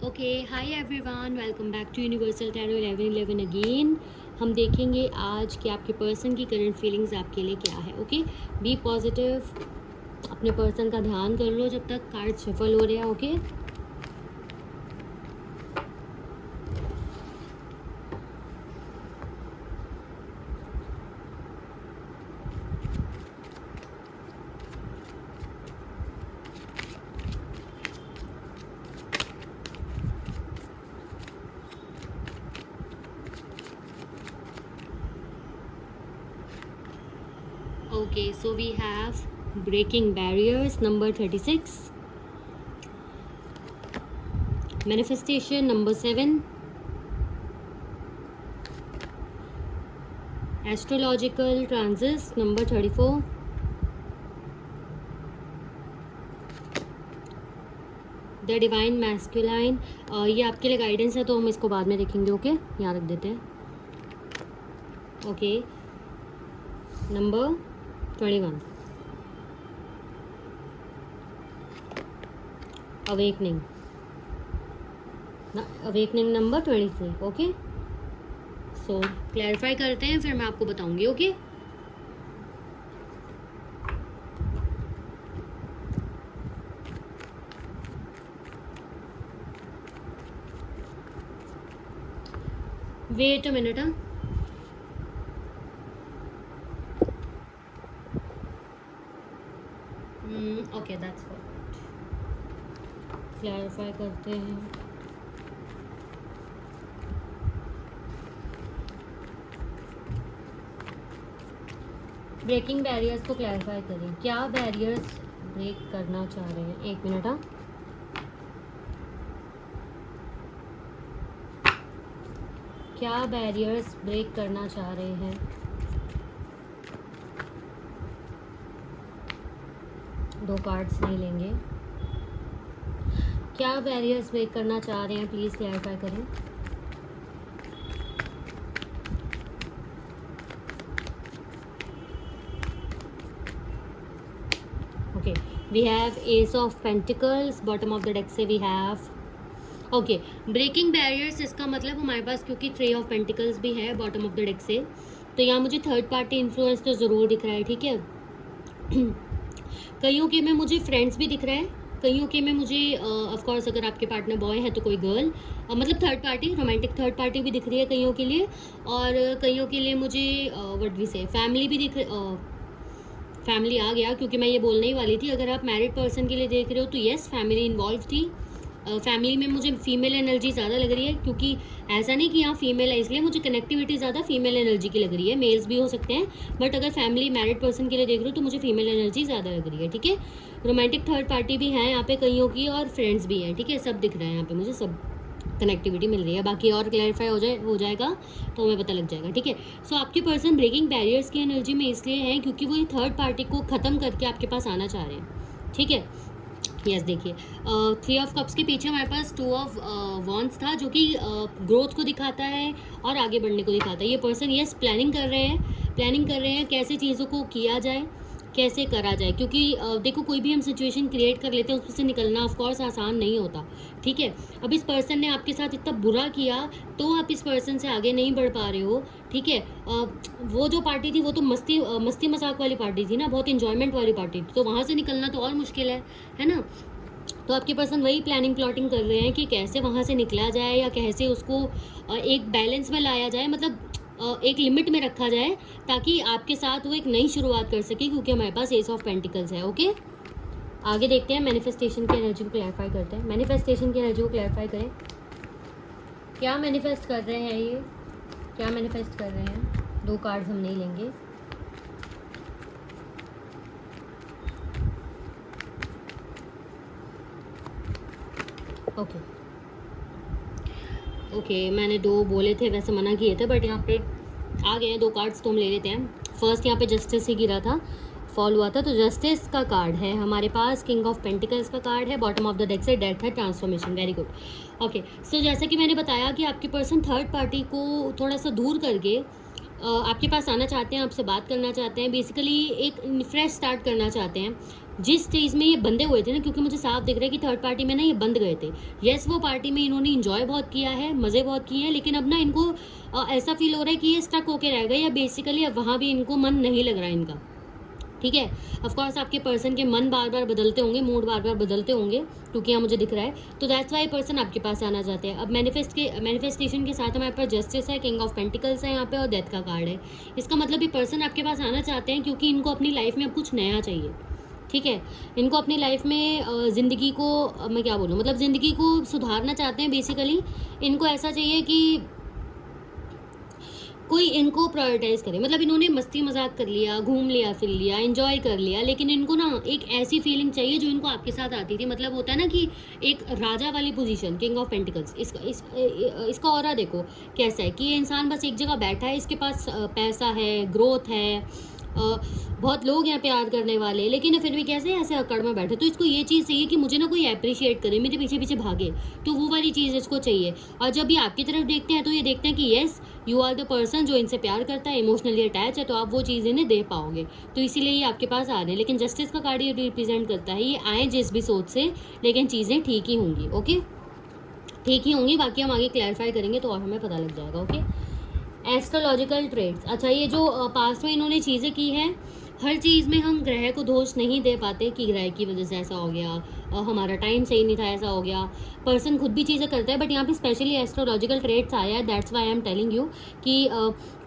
Okay, hi everyone, welcome back to universal tarot 1111 again. हम देखेंगे आज कि आपके पर्सन की करंट फीलिंग्स आपके लिए क्या है। ओके, बी पॉजिटिव, अपने पर्सन का ध्यान कर लो जब तक कार्ड शफल हो रहे हैं। Okay, okay, so we have breaking barriers number 36, manifestation number 7, astrological transits number 34, the divine masculine. ये आपके लिए गाइडेंस है तो हम इसको बाद में देखेंगे। ओके, यहाँ रख देते हैं। Okay, number 21, awakening number 23। Okay, so clarify करते हैं, फिर मैं आपको बताऊंगी। Okay, wait a minute. Okay, that's perfect. Clarify करते हैं। ब्रेकिंग बैरियर्स को क्लैरिफाई करें, क्या बैरियर्स ब्रेक करना चाह रहे हैं। एक मिनट। क्या बैरियर्स ब्रेक करना चाह रहे हैं। दो कार्ड्स नहीं लेंगे। क्या बैरियर्स ब्रेक करना चाह रहे हैं, प्लीज़ क्लैरिफाई करें। Okay, we have ace of pentacles, bottom of the deck से we have okay breaking barriers. इसका मतलब हमारे पास क्योंकि 3 ऑफ पेंटिकल्स भी है बॉटम ऑफ द डेक से, तो यहाँ मुझे थर्ड पार्टी इन्फ्लुएंस तो ज़रूर दिख रहा है। ठीक है, कईयों के में मुझे फ्रेंड्स भी दिख रहा है, कईयों के में मुझे ऑफ कोर्स अगर आपके पार्टनर बॉय है तो कोई गर्ल, मतलब third party, romantic third party भी दिख रही है कईयों के लिए, और कईयों के लिए मुझे व्हाट वी से फैमिली भी फैमिली आ गया, क्योंकि मैं ये बोलने ही वाली थी। अगर आप मैरिड पर्सन के लिए देख रहे हो तो येस, फैमिली इन्वॉल्व थी। फैमिली में मुझे फीमेल एनर्जी ज़्यादा लग रही है, क्योंकि ऐसा नहीं कि यहाँ फीमेल है इसलिए मुझे कनेक्टिविटी ज़्यादा फीमेल एनर्जी की लग रही है। मेल्स भी हो सकते हैं, बट अगर फैमिली मैरिड पर्सन के लिए देख रहे हो तो मुझे फीमेल एनर्जी ज़्यादा लग रही है। ठीक है, रोमांटिक थर्ड पार्टी भी है यहाँ पे कईयों की, और फ्रेंड्स भी हैं। ठीक है, सब दिख रहा है यहाँ पे, मुझे सब कनेक्टिविटी मिल रही है। बाकी और क्लैरिफाई हो जाएगा तो हमें पता लग जाएगा। ठीक है, सो आपके पर्सन ब्रेकिंग बैरियर्स की एनर्जी में इसलिए हैं क्योंकि वो ये थर्ड पार्टी को ख़त्म करके आपके पास आना चाह रहे हैं। ठीक है, यस, देखिए 3 ऑफ कप्स के पीछे हमारे पास 2 ऑफ वॉन्ड्स था, जो कि ग्रोथ को दिखाता है और आगे बढ़ने को दिखाता है। ये पर्सन यस प्लानिंग कर रहे हैं कैसे चीज़ों को किया जाए, कैसे करा जाए, क्योंकि देखो कोई भी हम सिचुएशन क्रिएट कर लेते हैं, उससे निकलना ऑफ कोर्स आसान नहीं होता। ठीक है, अब इस पर्सन ने आपके साथ इतना बुरा किया तो आप इस पर्सन से आगे नहीं बढ़ पा रहे हो। ठीक है, वो जो पार्टी थी वो तो मस्ती मजाक वाली पार्टी थी ना, बहुत इंजॉयमेंट वाली पार्टी थी, तो वहाँ से निकलना तो और मुश्किल है ना। तो आपके पर्सन वही प्लानिंग प्लॉटिंग कर रहे हैं कि कैसे वहाँ से निकला जाए, या कैसे उसको एक बैलेंस में लाया जाए, मतलब एक लिमिट में रखा जाए, ताकि आपके साथ वो एक नई शुरुआत कर सके, क्योंकि हमारे पास एस ऑफ पेंटिकल्स है। ओके, आगे देखते हैं, मैनिफेस्टेशन की एनर्जी को क्लैरिफाई करते हैं। मैनिफेस्टेशन की एनर्जी को क्लैरिफाई करें, क्या मैनिफेस्ट कर रहे हैं ये, क्या मैनिफेस्ट कर रहे हैं। दो कार्ड्स हम नहीं लेंगे। ओके, मैंने 2 बोले थे, वैसे मना किए थे, बट यहाँ पे आ गए हैं 2 कार्ड्स तो हम ले लेते हैं। फर्स्ट यहाँ पे जस्टिस ही गिरा था, फॉल हुआ था, तो जस्टिस का कार्ड है हमारे पास, किंग ऑफ पेंटिकल्स का कार्ड है, बॉटम ऑफ द डेक से डेथ है, ट्रांसफॉर्मेशन। Very good. ओके, सो जैसा कि मैंने बताया कि आपके पर्सन थर्ड पार्टी को थोड़ा सा दूर करके आपके पास आना चाहते हैं, आपसे बात करना चाहते हैं, बेसिकली एक फ्रेश स्टार्ट करना चाहते हैं। जिस चीज़ में ये बंधे हुए थे ना, क्योंकि मुझे साफ दिख रहा है कि थर्ड पार्टी में ना ये बंध गए थे। यस, वो पार्टी में इन्होंने इंजॉय बहुत किया है, मज़े बहुत किए हैं, लेकिन अब ना इनको ऐसा फील हो रहा है कि ये स्टक होके रह गए, या बेसिकली अब वहाँ भी इनको मन नहीं लग रहा है इनका। ठीक है, ऑफ कोर्स आपके पर्सन के मन बार बार बदलते होंगे, मूड बार बार बदलते होंगे, क्योंकि यहाँ मुझे दिख रहा है, तो दैट्स वाई पर्सन आपके पास आना चाहते हैं। अब मैनिफेस्टेशन के साथ हमारे पास जस्टिस है, किंग ऑफ पेंटिकल्स है यहाँ पे, और डेथ का कार्ड है। इसका मतलब ये पर्सन आपके पास आना चाहते हैं क्योंकि इनको अपनी लाइफ में अब कुछ नया चाहिए। ठीक है, इनको अपनी लाइफ में ज़िंदगी को मैं क्या बोलूँ, मतलब ज़िंदगी को सुधारना चाहते हैं बेसिकली। इनको ऐसा चाहिए कि कोई इनको प्रायोरिटाइज़ करे, मतलब इन्होंने मस्ती मजाक कर लिया, घूम लिया, फिर लिया, एंजॉय कर लिया, लेकिन इनको ना एक ऐसी फीलिंग चाहिए जो इनको आपके साथ आती थी। मतलब होता है ना कि एक राजा वाली पोजीशन, किंग ऑफ पेंटिकल्स, इसका ऑरा देखो कैसा है कि ये इंसान बस एक जगह बैठा है, इसके पास पैसा है, ग्रोथ है, बहुत लोग यहाँ प्यार करने वाले, लेकिन फिर भी कैसे ऐसे अकड़ में बैठे। तो इसको ये चीज़ चाहिए कि मुझे ना कोई अप्रिशिएट करे, मेरे पीछे पीछे भागे, तो वो वाली चीज़ इसको चाहिए। और जब ये आपकी तरफ देखते हैं तो ये देखते हैं कि yes, you are the person जो इनसे प्यार करता है, इमोशनली अटैच है, तो आप वो चीज़ इन्हें दे पाओगे, तो इसीलिए ये आपके पास आ रहे हैं। लेकिन जस्टिस का कार्ड ये रिप्रेजेंट करता है, ये आए जिस भी सोच से, लेकिन चीज़ें ठीक ही होंगी। ओके, ठीक ही होंगी, बाकी हम आगे क्लैरिफाई करेंगे तो और हमें पता लग जाएगा। Okay, astrological trades. अच्छा, ये जो पास्ट में इन्होंने चीज़ें की हैं, हर चीज़ में हम ग्रह को दोष नहीं दे पाते कि ग्रह की वजह से ऐसा हो गया, हमारा टाइम सही नहीं था, ऐसा हो गया। पर्सन खुद भी चीज़ें करता है, बट यहाँ पे स्पेशली एस्ट्रोलॉजिकल ट्रेड्स आया है। That's why I am telling you कि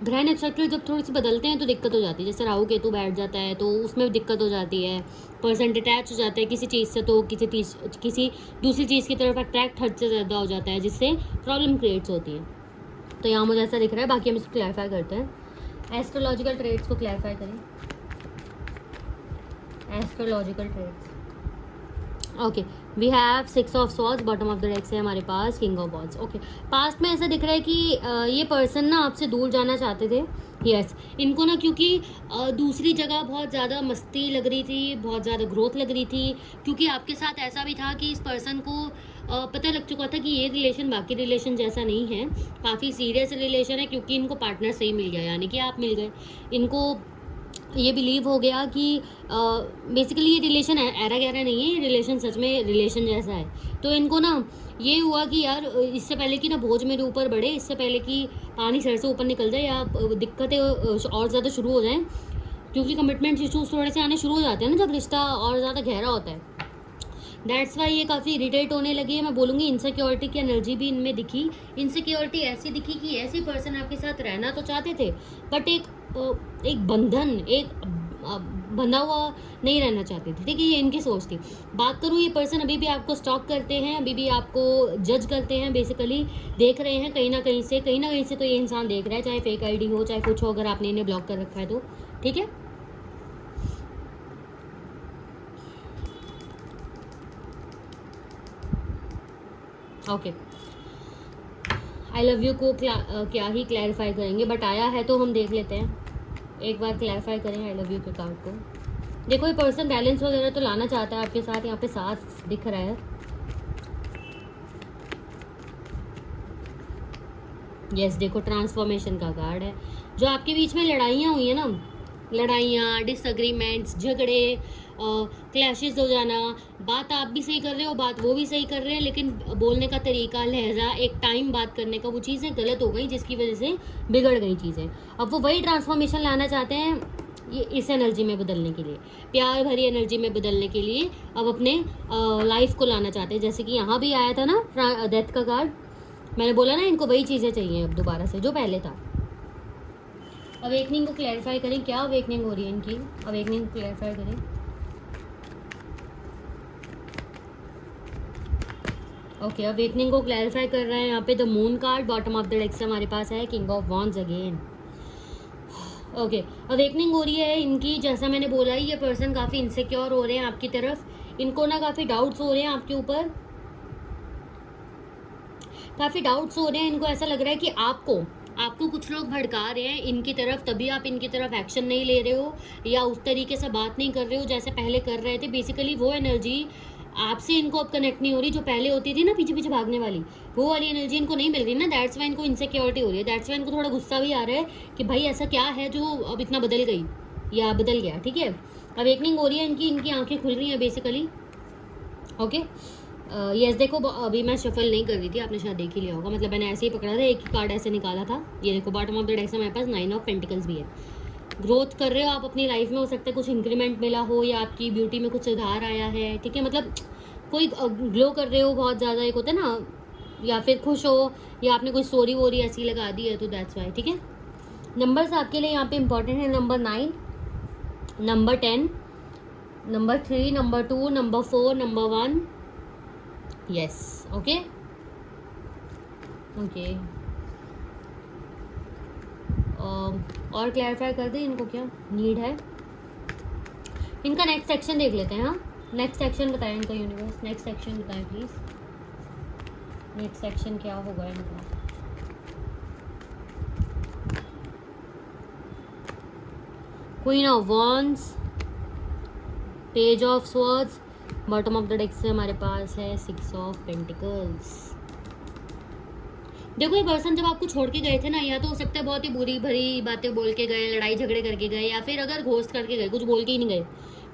ग्रह नक्षत्र जब थोड़े से बदलते हैं तो दिक्कत हो जाती है। जैसे राहु केतु बैठ जाता है तो उसमें दिक्कत हो जाती है, पर्सन डिटैच हो जाता है किसी चीज़ से, तो किसी दूसरी चीज़ की तरफ अट्रैक्ट हद से ज़्यादा हो जाता है, जिससे प्रॉब्लम क्रिएट्स होती है। तो यहाँ मुझे ऐसा दिख रहा है, बाकी हम इसको क्लैरिफाई करते हैं। एस्ट्रोलॉजिकल ट्रेड्स को क्लैरिफाई करें। Astrological traits, okay, we have 6 of swords, bottom of the deck से हमारे पास king of wands. Okay, past में ऐसा दिख रहा है कि ये पर्सन ना आपसे दूर जाना चाहते थे। यस, इनको ना क्योंकि दूसरी जगह बहुत ज़्यादा मस्ती लग रही थी, बहुत ज़्यादा ग्रोथ लग रही थी, क्योंकि आपके साथ ऐसा भी था कि इस पर्सन को पता लग चुका था कि ये रिलेशन बाकी रिलेशन जैसा नहीं है, काफ़ी सीरियस रिलेशन है, क्योंकि इनको पार्टनर सही मिल गया, यानी कि आप मिल गए। इनको ये बिलीव हो गया कि बेसिकली ये रिलेशन ऐरा गहरा नहीं है, ये रिलेशन सच में रिलेशन जैसा है। तो इनको ना ये हुआ कि यार इससे पहले कि ना बोझ मेरे ऊपर बढ़े, इससे पहले कि पानी सर से ऊपर निकल जाए या दिक्कतें और ज़्यादा शुरू हो जाएं, क्योंकि कमिटमेंट इशूज़ थोड़े से आने शुरू हो जाते हैं ना जब रिश्ता और ज़्यादा गहरा होता है। दैट्स वाई ये काफ़ी इरिटेट होने लगी है। मैं बोलूँगी इनसिक्योरिटी की एनर्जी भी इनमें दिखी। इनसिक्योरिटी ऐसी दिखी कि ऐसे पर्सन आपके साथ रहना तो चाहते थे, बट एक बंधन, एक बंधा हुआ नहीं रहना चाहते थे। ठीक है, ये इनकी सोच थी। बात करूँ, ये पर्सन अभी भी आपको स्टॉक करते हैं, अभी भी आपको जज करते हैं, बेसिकली देख रहे हैं कहीं ना कहीं से तो ये इंसान देख रहा है, चाहे फेक आईडी हो चाहे कुछ हो, अगर आपने इन्हें ब्लॉक कर रखा है तो। ठीक है, ओके, आई लव यू को क्या ही क्लैरिफाई करेंगे, बट आया है तो हम देख लेते हैं। एक बार क्लैरिफाई करें आई लव यू के कार्ड को। देखो, ये पर्सन बैलेंस वगैरह तो लाना चाहता है आपके साथ, यहाँ पे साथ दिख रहा है। यस, देखो ट्रांसफॉर्मेशन का कार्ड है। जो आपके बीच में लड़ाइयाँ हुई है ना, लड़ाइयाँ, डिसएग्रीमेंट्स, झगड़े, क्लैशेस हो जाना, बात आप भी सही कर रहे हो, बात वो भी सही कर रहे हैं, लेकिन बोलने का तरीका, लहजा, एक टाइम बात करने का, वो चीज़ें गलत हो गई, जिसकी वजह से बिगड़ गई चीज़ें। अब वो वही ट्रांसफॉर्मेशन लाना चाहते हैं ये इस एनर्जी में बदलने के लिए, प्यार भरी एनर्जी में बदलने के लिए अब अपने लाइफ को लाना चाहते हैं। जैसे कि यहाँ भी आया था ना डेथ का कार्ड, मैंने बोला ना इनको वही चीज़ें चाहिए अब दोबारा से जो पहले था। अवेकनिंग को क्लैरिफाई करें, क्या अवेकनिंग हो रही है इनकी, अवेकनिंग को क्लैरिफाई करें। ओके, अवेकनिंग को क्लैरिफाई कर रहे हैं यहाँ पे the moon card, bottom of the deck से हमारे पास है king of wands again. Okay, awakening हो रही है इनकी। जैसा मैंने बोला ही, ये पर्सन काफ़ी इनसिक्योर हो रहे हैं आपकी तरफ, इनको ना काफ़ी डाउट्स हो रहे हैं आपके ऊपर, काफ़ी डाउट्स हो रहे हैं। इनको ऐसा लग रहा है कि आपको कुछ लोग भड़का रहे हैं इनकी तरफ, तभी आप इनकी तरफ एक्शन नहीं ले रहे हो या उस तरीके से बात नहीं कर रहे हो जैसे पहले कर रहे थे। बेसिकली वो एनर्जी आपसे इनको अब कनेक्ट नहीं हो रही जो पहले होती थी ना, पीछे पीछे भागने वाली, वो वाली एनर्जी इनको नहीं मिल रही ना। दैट्स वाई इनको इनसिक्योरिटी हो रही है, दैट्स वाई इनको थोड़ा गुस्सा भी आ रहा है कि भाई ऐसा क्या है जो अब इतना बदल गई, या बदल गया, ठीक है। अवेकनिंग हो रही है इनकी, इनकी आंखें खुल रही हैं बेसिकली, ओके। यस देखो अभी मैं शफल नहीं कर रही थी, आपने शायद देख ही लिया होगा, मतलब मैंने ऐसे ही पकड़ा था, एक ही कार्ड ऐसे निकाला था। ये देखो बॉटम ऑफ द डेक से हमारे पास 9 ऑफ पेंटिकल्स भी है। ग्रोथ कर रहे हो आप अपनी लाइफ में, हो सकता है कुछ इंक्रीमेंट मिला हो या आपकी ब्यूटी में कुछ सुधार आया है, ठीक है। मतलब कोई ग्लो कर रहे हो बहुत ज़्यादा, एक होता है ना, या फिर खुश हो, या आपने कोई स्टोरी वोरी ऐसी लगा दी है, तो दैट्स वाई, ठीक है। नंबर्स आपके लिए यहाँ पे इंपॉर्टेंट है, number 9, number 10, number 3, number 2, number 4, number 1, yes, okay okay. और क्लैरिफाई कर दें इनको क्या नीड है। इनका नेक्स्ट सेक्शन देख लेते हैं। हाँ, नेक्स्ट सेक्शन बताएं इनका यूनिवर्स, नेक्स्ट सेक्शन बताएं प्लीज, नेक्स्ट सेक्शन क्या होगा इनका। Queen of wands, page of swords, bottom of the deck से हमारे पास है 6 ऑफ पेंटिकल्स। देखो ये पर्सन जब आपको छोड़ के गए थे ना, या तो हो सकता है बहुत ही बुरी भरी बातें बोल के गए, लड़ाई झगड़े करके गए, या फिर अगर घोस्ट करके गए, कुछ बोल के ही नहीं गए,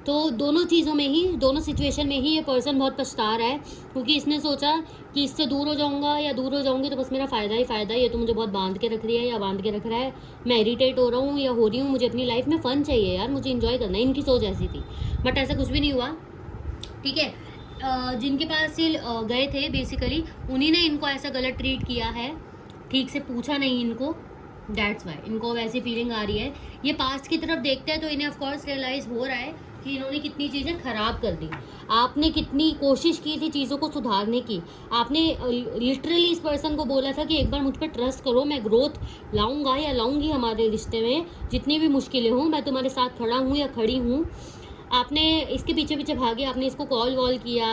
तो दोनों चीज़ों में ही, दोनों सिचुएशन में ही ये पर्सन बहुत पछता रहा है, क्योंकि इसने सोचा कि इससे दूर हो जाऊंगा या दूर हो जाऊंगी तो बस मेरा फ़ायदा ही फ़ायदा है, ये तो मुझे बहुत बांध के रख रही है या बांध के रख रहा है, मैं इरिटेट हो रहा हूँ या हो रही हूँ, मुझे अपनी लाइफ में फ़न चाहिए यार, मुझे इन्जॉय करना है। इनकी सोच ऐसी थी, बट ऐसा कुछ भी नहीं हुआ, ठीक है। जिनके पास ये गए थे बेसिकली, उन्हीं ने इनको ऐसा गलत ट्रीट किया है, ठीक से पूछा नहीं इनको, दैट्स वाई इनको वैसी फीलिंग आ रही है। ये पास्ट की तरफ देखते हैं तो इन्हें ऑफकोर्स रियलाइज़ हो रहा है कि इन्होंने कितनी चीज़ें ख़राब कर दी, आपने कितनी कोशिश की थी चीज़ों को सुधारने की, आपने लिटरली इस पर्सन को बोला था कि एक बार मुझ पर ट्रस्ट करो, मैं ग्रोथ लाऊंगा या लाऊंगी हमारे रिश्ते में, जितनी भी मुश्किलें हों मैं तुम्हारे साथ खड़ा हूँ या खड़ी हूँ। आपने इसके पीछे पीछे भागे, आपने इसको कॉल वॉल किया,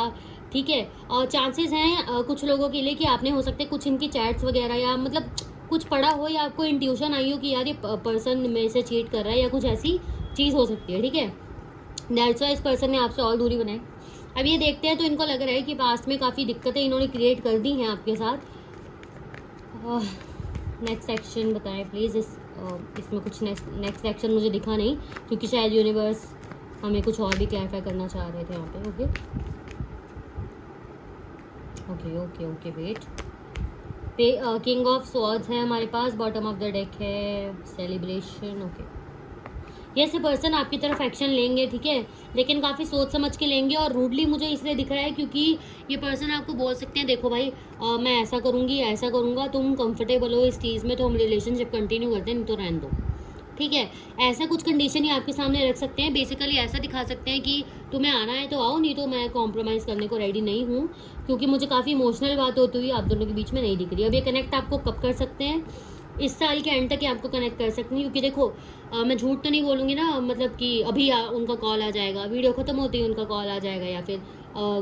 ठीक है। और चांसेस हैं कुछ लोगों के लिए कि आपने हो सकते कुछ इनकी चैट्स वगैरह या मतलब कुछ पढ़ा हो, या आपको इंट्यूशन आई हो कि यार ये पर्सन मेरे से चीट कर रहा है, या कुछ ऐसी चीज़ हो सकती है, ठीक है। दैट्स वाई इस पर्सन ने आपसे और दूरी बनाई। अब ये देखते हैं तो इनको लग रहा है कि पास्ट में काफ़ी दिक्कतें इन्होंने क्रिएट कर दी हैं आपके साथ। नेक्स्ट सेक्शन बताएं प्लीज़। इसमें कुछ नेक्स्ट सेक्शन मुझे दिखा नहीं, क्योंकि शायद यूनिवर्स हमें कुछ और भी क्लैरिफाई करना चाह रहे थे यहाँ पे। Okay okay okay okay wait. King of swords है हमारे पास, बॉटम ऑफ द डेक है सेलिब्रेशन। ओके, ये से पर्सन आपकी तरफ एक्शन लेंगे, ठीक है, लेकिन काफ़ी सोच समझ के लेंगे, और रूडली मुझे इसलिए दिख रहा है क्योंकि ये पर्सन आपको बोल सकते हैं देखो भाई मैं ऐसा करूँगी ऐसा करूँगा, तुम कंफर्टेबल हो इस चीज़ में तो हम रिलेशनशिप कंटिन्यू करते हैं, नहीं तो रहने दो, ठीक है। ऐसा कुछ कंडीशन ही आपके सामने रख सकते हैं, बेसिकली ऐसा दिखा सकते हैं कि तुम्हें आना है तो आओ, नहीं तो मैं कॉम्प्रोमाइज़ करने को रेडी नहीं हूँ, क्योंकि मुझे काफ़ी इमोशनल बात होती हुई आप दोनों के बीच में नहीं दिख रही। अब ये कनेक्ट आपको कब कर सकते हैं, इस साल के एंड तक ही आपको कनेक्ट कर सकती हूँ, क्योंकि देखो मैं झूठ तो नहीं बोलूँगी ना, मतलब कि अभी उनका कॉल आ जाएगा, वीडियो ख़त्म होती है उनका कॉल आ जाएगा, या फिर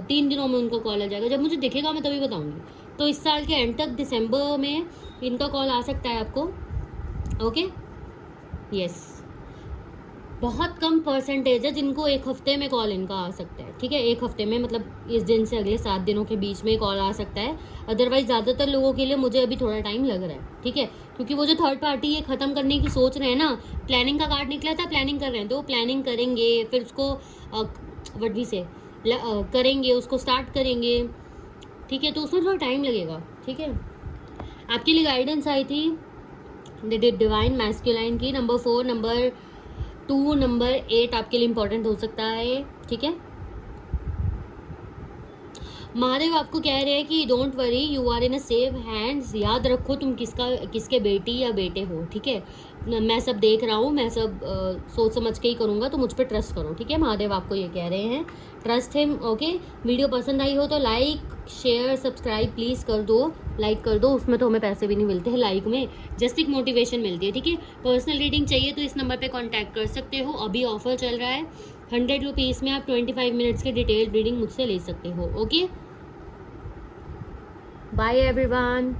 3 दिनों में उनका कॉल आ जाएगा, जब मुझे दिखेगा मैं तभी बताऊँगी। तो इस साल के एंड तक दिसंबर में इनका कॉल आ सकता है आपको, ओके यस। बहुत कम परसेंटेज है जिनको 1 हफ्ते में कॉल इनका आ सकता है, ठीक है, 1 हफ्ते में, मतलब इस दिन से अगले 7 दिनों के बीच में कॉल आ सकता है। अदरवाइज ज़्यादातर लोगों के लिए मुझे अभी थोड़ा टाइम लग रहा है, ठीक है, क्योंकि वो जो थर्ड पार्टी ये ख़त्म करने की सोच रहे हैं ना, प्लानिंग का कार्ड निकला था, प्लानिंग कर रहे हैं, तो वो प्लानिंग करेंगे, फिर उसको व्हाट वी से करेंगे, उसको स्टार्ट करेंगे, ठीक है, तो उसमें थोड़ा टाइम लगेगा, ठीक है। आपके लिए गाइडेंस आई थी डिवाइन मैस्कुलाइन की, नंबर 4, नंबर 2, नंबर 8 आपके लिए इंपॉर्टेंट हो सकता है, ठीक है। महादेव आपको कह रहे हैं कि don't worry, you are in a safe hands, याद रखो तुम किसके बेटी या बेटे हो, ठीक है, मैं सब देख रहा हूँ, मैं सब सोच समझ के ही करूँगा, तो मुझ पर ट्रस्ट करो, ठीक है। महादेव आपको ये कह रहे हैं, ट्रस्ट हिम, ओके। वीडियो पसंद आई हो तो लाइक शेयर सब्सक्राइब प्लीज़ कर दो, लाइक कर दो, उसमें तो हमें पैसे भी नहीं मिलते हैं लाइक में, जस्ट एक मोटिवेशन मिलती है, ठीक है। पर्सनल रीडिंग चाहिए तो इस नंबर पे कांटेक्ट कर सकते हो, अभी ऑफर चल रहा है, 100 रुपीज़ में आप 25 मिनट्स की डिटेल रीडिंग मुझसे ले सकते हो, ओके। Bye everyone.